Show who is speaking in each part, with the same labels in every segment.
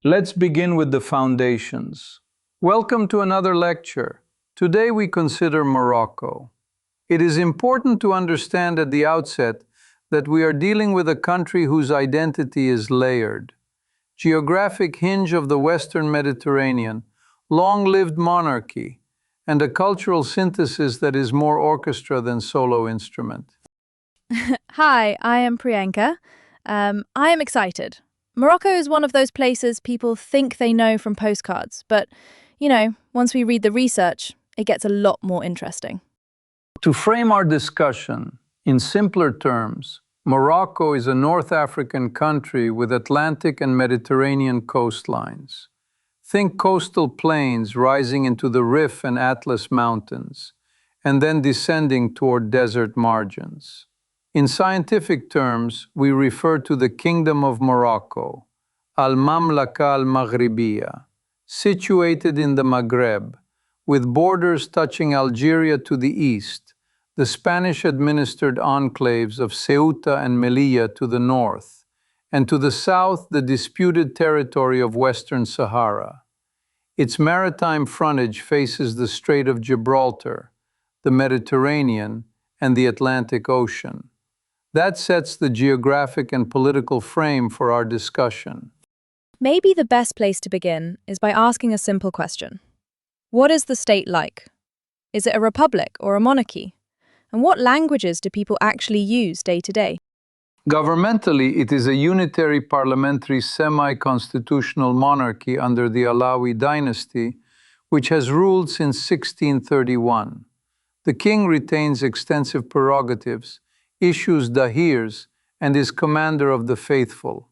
Speaker 1: Let's begin with the foundations. Welcome to another lecture. Today we consider Morocco. It is important to understand at the outset that we are dealing with a country whose identity is layered. Geographic hinge of the Western Mediterranean, long-lived monarchy, and a cultural synthesis that is more orchestra than solo instrument.
Speaker 2: Hi, I am Priyanka. I am excited. Morocco is one of those places people think they know from postcards, but, once we read the research, it gets a lot more interesting.
Speaker 1: To frame our discussion, in simpler terms, Morocco is a North African country with Atlantic and Mediterranean coastlines. Think coastal plains rising into the Rif and Atlas Mountains, and then descending toward desert margins. In scientific terms, we refer to the Kingdom of Morocco, Al-Mamlaka al-Maghribiya, situated in the Maghreb, with borders touching Algeria to the east, the Spanish-administered enclaves of Ceuta and Melilla to the north, and to the south the disputed territory of Western Sahara. Its maritime frontage faces the Strait of Gibraltar, the Mediterranean, and the Atlantic Ocean. That sets the geographic and political frame for our discussion.
Speaker 2: Maybe the best place to begin is by asking a simple question. What is the state like? Is it a republic or a monarchy? And what languages do people actually use day to day?
Speaker 1: Governmentally, it is a unitary parliamentary semi-constitutional monarchy under the Alawi dynasty, which has ruled since 1631. The king retains extensive prerogatives, issues dahirs, and is commander of the faithful,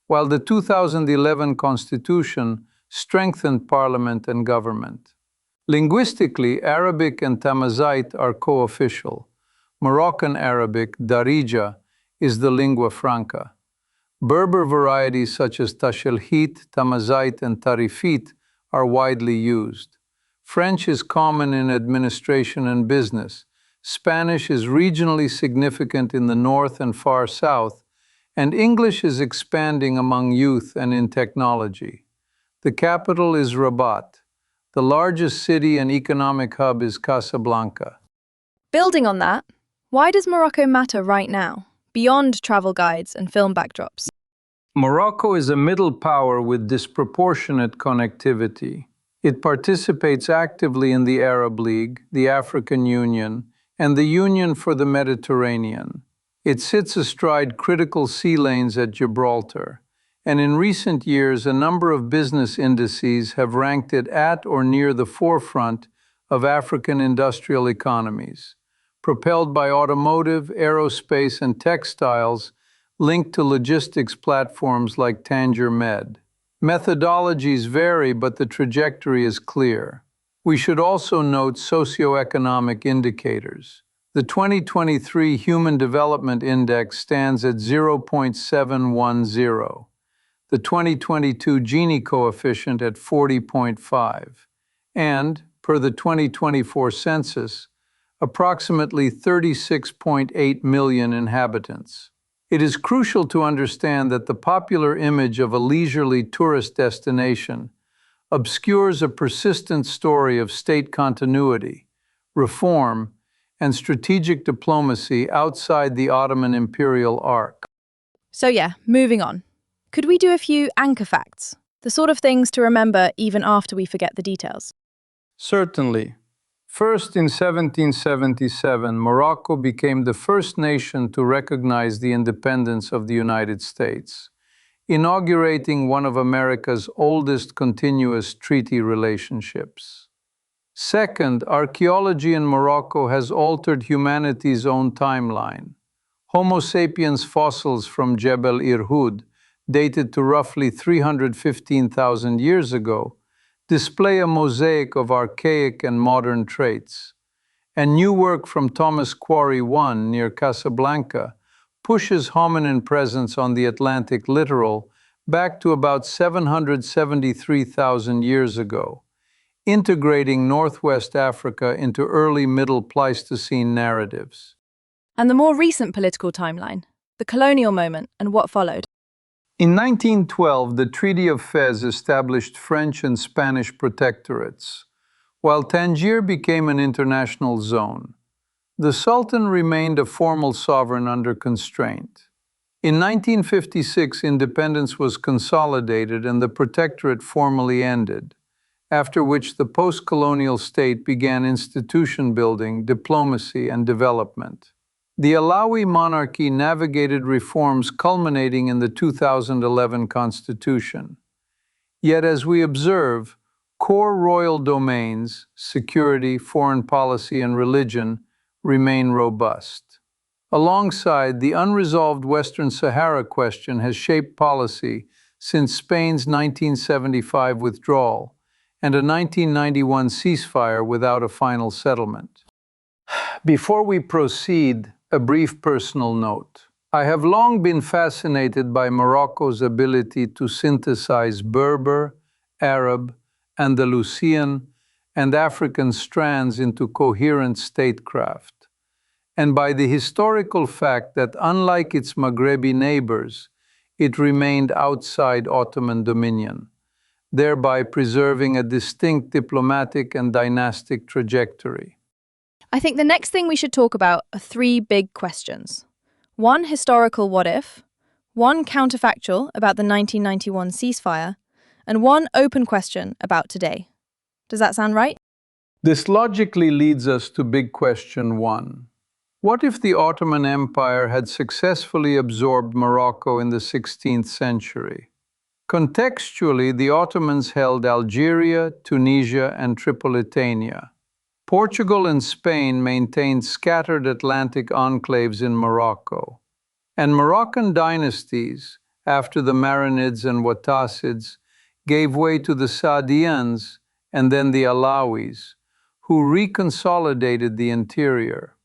Speaker 1: while the 2011 constitution strengthened parliament and government. Linguistically, Arabic and Tamazight are co-official. Moroccan Arabic, Darija, is the lingua franca. Berber varieties such as Tashelhit, Tamazight, and Tarifit are widely used. French is common in administration and business. Spanish is regionally significant in the north and far south, and English is expanding among youth and in technology. The capital is Rabat. The largest city and economic hub is Casablanca.
Speaker 2: Building on that, why does Morocco matter right now, beyond travel guides and film backdrops?
Speaker 1: Morocco is a middle power with disproportionate connectivity. It participates actively in the Arab League, the African Union, and the Union for the Mediterranean. It sits astride critical sea lanes at Gibraltar, and in recent years a number of business indices have ranked it at or near the forefront of African industrial economies, propelled by automotive, aerospace, and textiles linked to logistics platforms like Tanger Med. Methodologies vary, but the trajectory is clear. We should also note socioeconomic indicators. The 2023 Human Development Index stands at 0.710, the 2022 Gini coefficient at 40.5, and, per the 2024 census, approximately 36.8 million inhabitants. It is crucial to understand that the popular image of a leisurely tourist destination obscures a persistent story of state continuity, reform, and strategic diplomacy outside the Ottoman imperial arc.
Speaker 2: So moving on. Could we do a few anchor facts? The sort of things to remember even after we forget the details.
Speaker 1: Certainly. First, in 1777, Morocco became the first nation to recognize the independence of the United States, inaugurating one of America's oldest continuous treaty relationships. Second, archaeology in Morocco has altered humanity's own timeline. Homo sapiens fossils from Jebel Irhoud, dated to roughly 315,000 years ago, display a mosaic of archaic and modern traits. And new work from Thomas Quarry I near Casablanca pushes hominin presence on the Atlantic littoral back to about 773,000 years ago, integrating Northwest Africa into early Middle Pleistocene narratives.
Speaker 2: And the more recent political timeline, the colonial moment and what followed.
Speaker 1: In 1912, the Treaty of Fez established French and Spanish protectorates, while Tangier became an international zone. The Sultan remained a formal sovereign under constraint. In 1956, independence was consolidated and the protectorate formally ended, after which the post-colonial state began institution building, diplomacy, and development. The Alawi monarchy navigated reforms culminating in the 2011 constitution. Yet, as we observe, core royal domains, security, foreign policy, and religion, remain robust. Alongside, the unresolved Western Sahara question has shaped policy since Spain's 1975 withdrawal and a 1991 ceasefire without a final settlement. Before we proceed, a brief personal note. I have long been fascinated by Morocco's ability to synthesize Berber, Arab, Andalusian, and African strands into coherent statecraft, and by the historical fact that, unlike its Maghrebi neighbors, it remained outside Ottoman dominion, thereby preserving a distinct diplomatic and dynastic trajectory.
Speaker 2: I think the next thing we should talk about are three big questions. One historical what if, one counterfactual about the 1991 ceasefire, and one open question about today. Does that sound right?
Speaker 1: This logically leads us to big question one. What if the Ottoman Empire had successfully absorbed Morocco in the 16th century? Contextually, the Ottomans held Algeria, Tunisia, and Tripolitania. Portugal and Spain maintained scattered Atlantic enclaves in Morocco. And Moroccan dynasties, after the Marinids and Wattasids, gave way to the Saadians and then the Alawis, who reconsolidated the interior.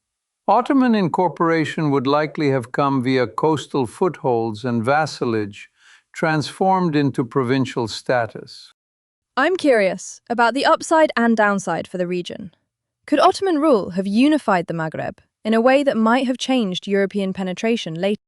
Speaker 1: Ottoman incorporation would likely have come via coastal footholds and vassalage, transformed into provincial status.
Speaker 2: I'm curious about the upside and downside for the region. Could Ottoman rule have unified the Maghreb in a way that might have changed European penetration later?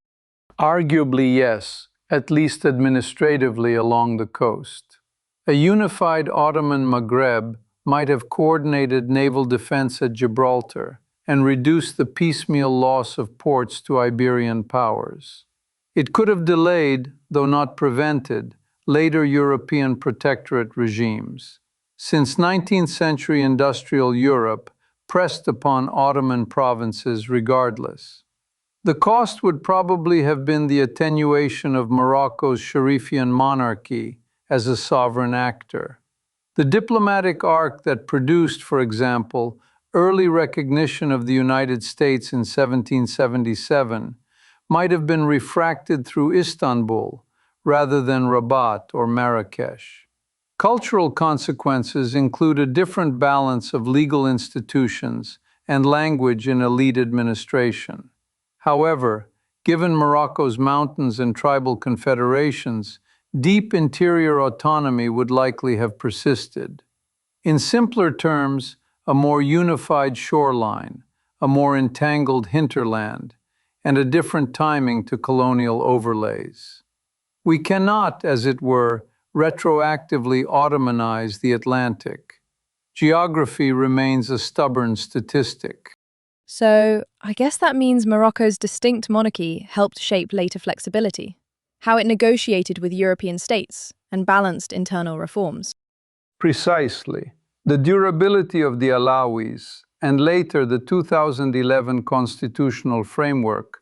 Speaker 1: Arguably, yes, at least administratively along the coast. A unified Ottoman Maghreb might have coordinated naval defense at Gibraltar and reduced the piecemeal loss of ports to Iberian powers. It could have delayed, though not prevented, later European protectorate regimes, since 19th century industrial Europe pressed upon Ottoman provinces regardless. The cost would probably have been the attenuation of Morocco's Sharifian monarchy as a sovereign actor. The diplomatic arc that produced, for example, early recognition of the United States in 1777 might have been refracted through Istanbul rather than Rabat or Marrakesh. Cultural consequences include a different balance of legal institutions and language in elite administration. However, given Morocco's mountains and tribal confederations, deep interior autonomy would likely have persisted. In simpler terms, a more unified shoreline, a more entangled hinterland, and a different timing to colonial overlays. We cannot, as it were, retroactively Ottomanize the Atlantic. Geography remains a stubborn statistic.
Speaker 2: So, I guess that means Morocco's distinct monarchy helped shape later flexibility, how it negotiated with European states and balanced internal reforms.
Speaker 1: Precisely. The durability of the Alawis and later the 2011 constitutional framework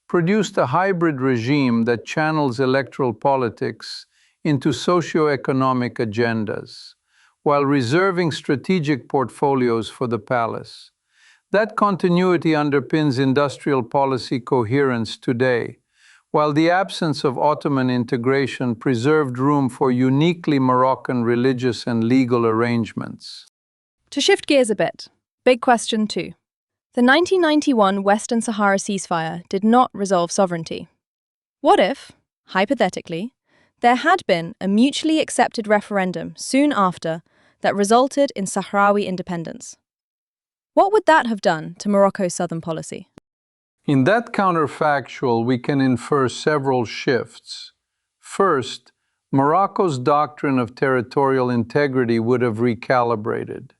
Speaker 1: produced a hybrid regime that channels electoral politics into socio-economic agendas, while reserving strategic portfolios for the palace. That continuity underpins industrial policy coherence today, while the absence of Ottoman integration preserved room for uniquely Moroccan religious and legal arrangements.
Speaker 2: To shift gears a bit, big question two. The 1991 Western Sahara ceasefire did not resolve sovereignty. What if, hypothetically, there had been a mutually accepted referendum soon after that resulted in Sahrawi independence? What would that have done to Morocco's southern policy?
Speaker 1: In that counterfactual, we can infer several shifts. First, Morocco's doctrine of territorial integrity would have recalibrated.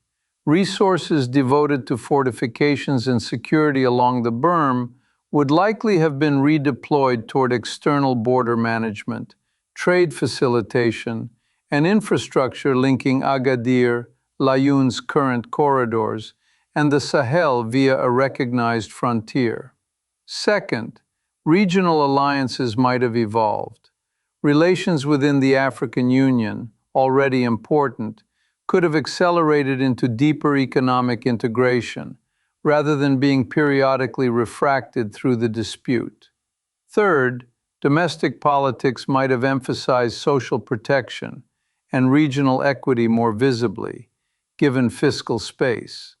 Speaker 1: Resources devoted to fortifications and security along the berm would likely have been redeployed toward external border management, trade facilitation, and infrastructure linking Agadir, Layun's current corridors, and the Sahel via a recognized frontier. Second, regional alliances might have evolved. Relations within the African Union, already important, could have accelerated into deeper economic integration, rather than being periodically refracted through the dispute. Third, domestic politics might have emphasized social protection and regional equity more visibly, given fiscal space.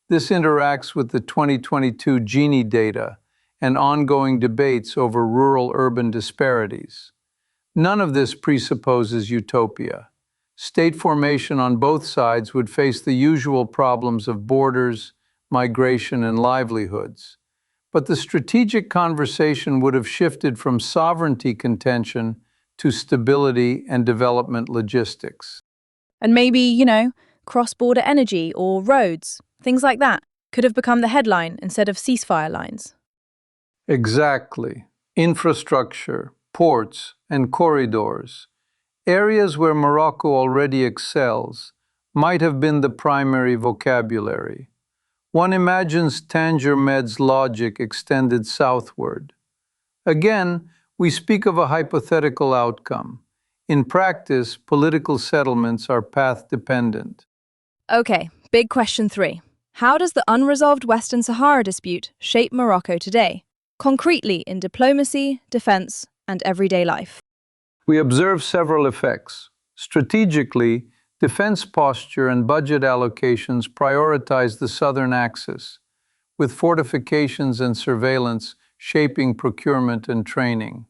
Speaker 1: This interacts with the 2022 Gini data and ongoing debates over rural-urban disparities. None of this presupposes utopia. State formation on both sides would face the usual problems of borders, migration, and livelihoods. But the strategic conversation would have shifted from sovereignty contention to stability and development logistics.
Speaker 2: And maybe, cross-border energy or roads, things like that, could have become the headline instead of ceasefire lines.
Speaker 1: Exactly. Infrastructure, ports, and corridors, areas where Morocco already excels, might have been the primary vocabulary. One imagines Tanger Med's logic extended southward. Again, we speak of a hypothetical outcome. In practice, political settlements are path-dependent.
Speaker 2: Okay, big question 3. How does the unresolved Western Sahara dispute shape Morocco today, concretely in diplomacy, defense, and everyday life?
Speaker 1: We observe several effects. Strategically, defense posture and budget allocations prioritize the southern axis, with fortifications and surveillance shaping procurement and training.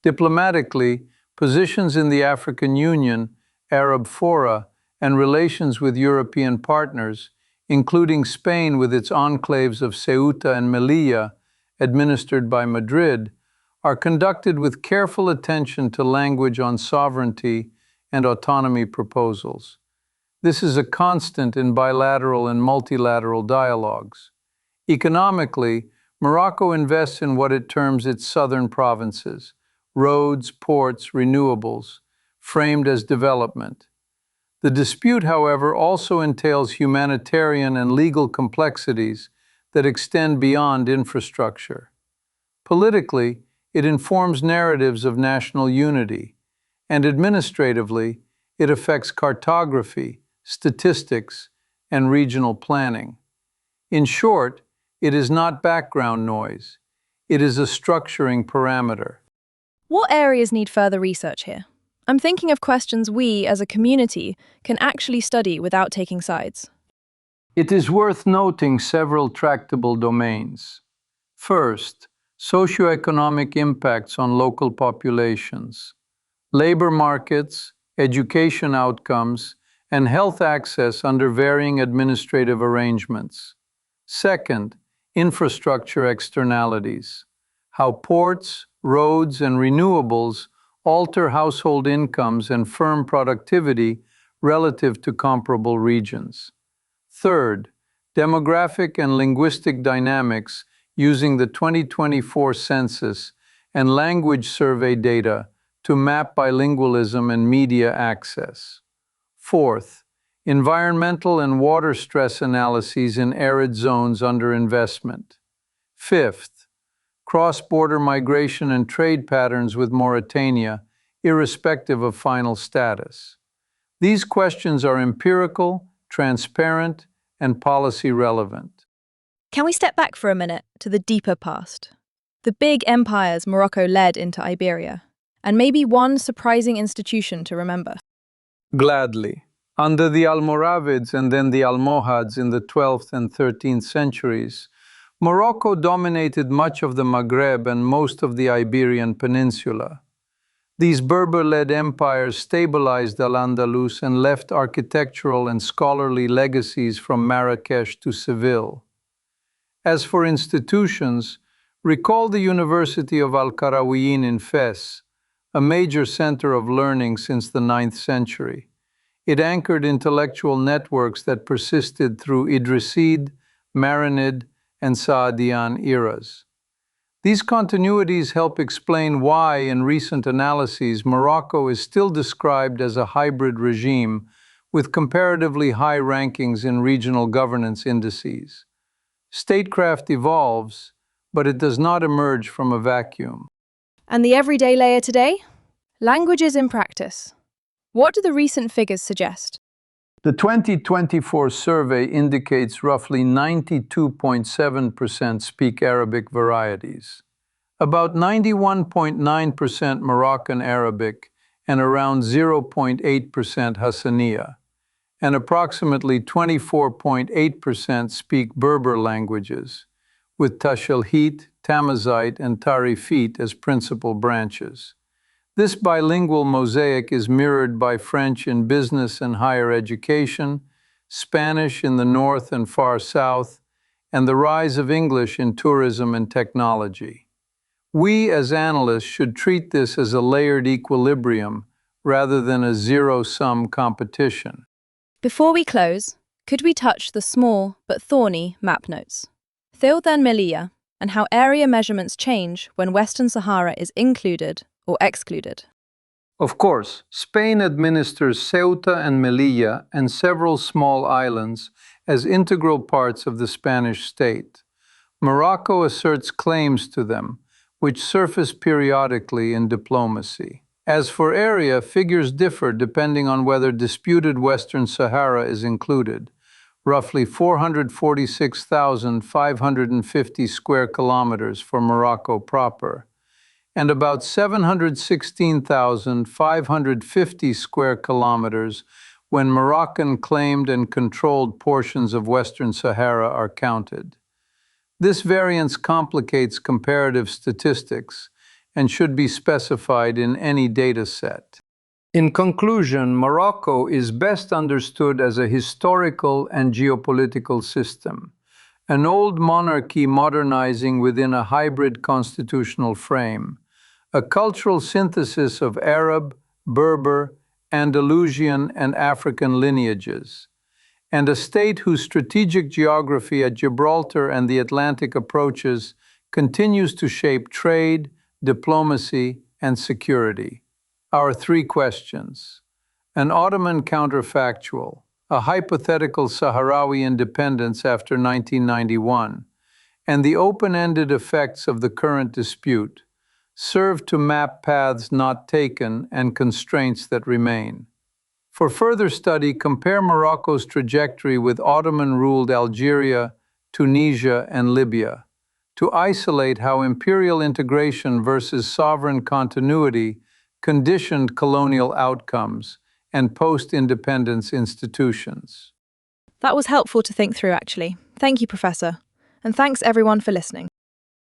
Speaker 1: Diplomatically, positions in the African Union, Arab fora, and relations with European partners, including Spain with its enclaves of Ceuta and Melilla, administered by Madrid, are conducted with careful attention to language on sovereignty and autonomy proposals. This is a constant in bilateral and multilateral dialogues. Economically, Morocco invests in what it terms its southern provinces, roads, ports, renewables, framed as development. The dispute, however, also entails humanitarian and legal complexities that extend beyond infrastructure. Politically, it informs narratives of national unity, and administratively, it affects cartography, statistics, and regional planning. In short, it is not background noise. It is a structuring parameter.
Speaker 2: What areas need further research here? I'm thinking of questions we, as a community, can actually study without taking sides.
Speaker 1: It is worth noting several tractable domains. First, socioeconomic impacts on local populations, labor markets, education outcomes, and health access under varying administrative arrangements. Second, infrastructure externalities, how ports, roads, and renewables alter household incomes and firm productivity relative to comparable regions. Third, demographic and linguistic dynamics using the 2024 census and language survey data to map bilingualism and media access. Fourth, environmental and water stress analyses in arid zones under investment. Fifth, cross-border migration and trade patterns with Mauritania, irrespective of final status. These questions are empirical, transparent, and policy relevant.
Speaker 2: Can we step back for a minute to the deeper past? The big empires Morocco led into Iberia, and maybe one surprising institution to remember.
Speaker 1: Gladly. Under the Almoravids and then the Almohads in the 12th and 13th centuries, Morocco dominated much of the Maghreb and most of the Iberian Peninsula. These Berber-led empires stabilized Al-Andalus and left architectural and scholarly legacies from Marrakesh to Seville. As for institutions, recall the University of Al-Qarawiyyin in Fes, a major center of learning since the 9th century. It anchored intellectual networks that persisted through Idrisid, Marinid, and Saadian eras. These continuities help explain why, in recent analyses, Morocco is still described as a hybrid regime with comparatively high rankings in regional governance indices. Statecraft evolves, but it does not emerge from a vacuum.
Speaker 2: And the everyday layer today? Languages in practice. What do the recent figures suggest?
Speaker 1: The 2024 survey indicates roughly 92.7% speak Arabic varieties, about 91.9% Moroccan Arabic, and around 0.8% Hassaniya, and approximately 24.8% speak Berber languages, with Tashelhit, Tamazight, and Tarifit as principal branches. This bilingual mosaic is mirrored by French in business and higher education, Spanish in the north and far south, and the rise of English in tourism and technology. We, as analysts, should treat this as a layered equilibrium rather than a zero-sum competition.
Speaker 2: Before we close, could we touch the small but thorny map notes? Ceuta and Melilla, and how area measurements change when Western Sahara is included or excluded.
Speaker 1: Of course, Spain administers Ceuta and Melilla and several small islands as integral parts of the Spanish state. Morocco asserts claims to them, which surface periodically in diplomacy. As for area, figures differ depending on whether disputed Western Sahara is included, roughly 446,550 square kilometers for Morocco proper, and about 716,550 square kilometers when Moroccan claimed and controlled portions of Western Sahara are counted. This variance complicates comparative statistics and should be specified in any data set. In conclusion, Morocco is best understood as a historical and geopolitical system, an old monarchy modernizing within a hybrid constitutional frame, a cultural synthesis of Arab, Berber, Andalusian, and African lineages, and a state whose strategic geography at Gibraltar and the Atlantic approaches continues to shape trade, diplomacy, and security. Our three questions: an Ottoman counterfactual, a hypothetical Sahrawi independence after 1991, and the open-ended effects of the current dispute, serve to map paths not taken and constraints that remain. For further study, compare Morocco's trajectory with Ottoman-ruled Algeria, Tunisia, and Libya, to isolate how imperial integration versus sovereign continuity conditioned colonial outcomes and post-independence institutions.
Speaker 2: That was helpful to think through, actually. Thank you, Professor. And thanks everyone for listening.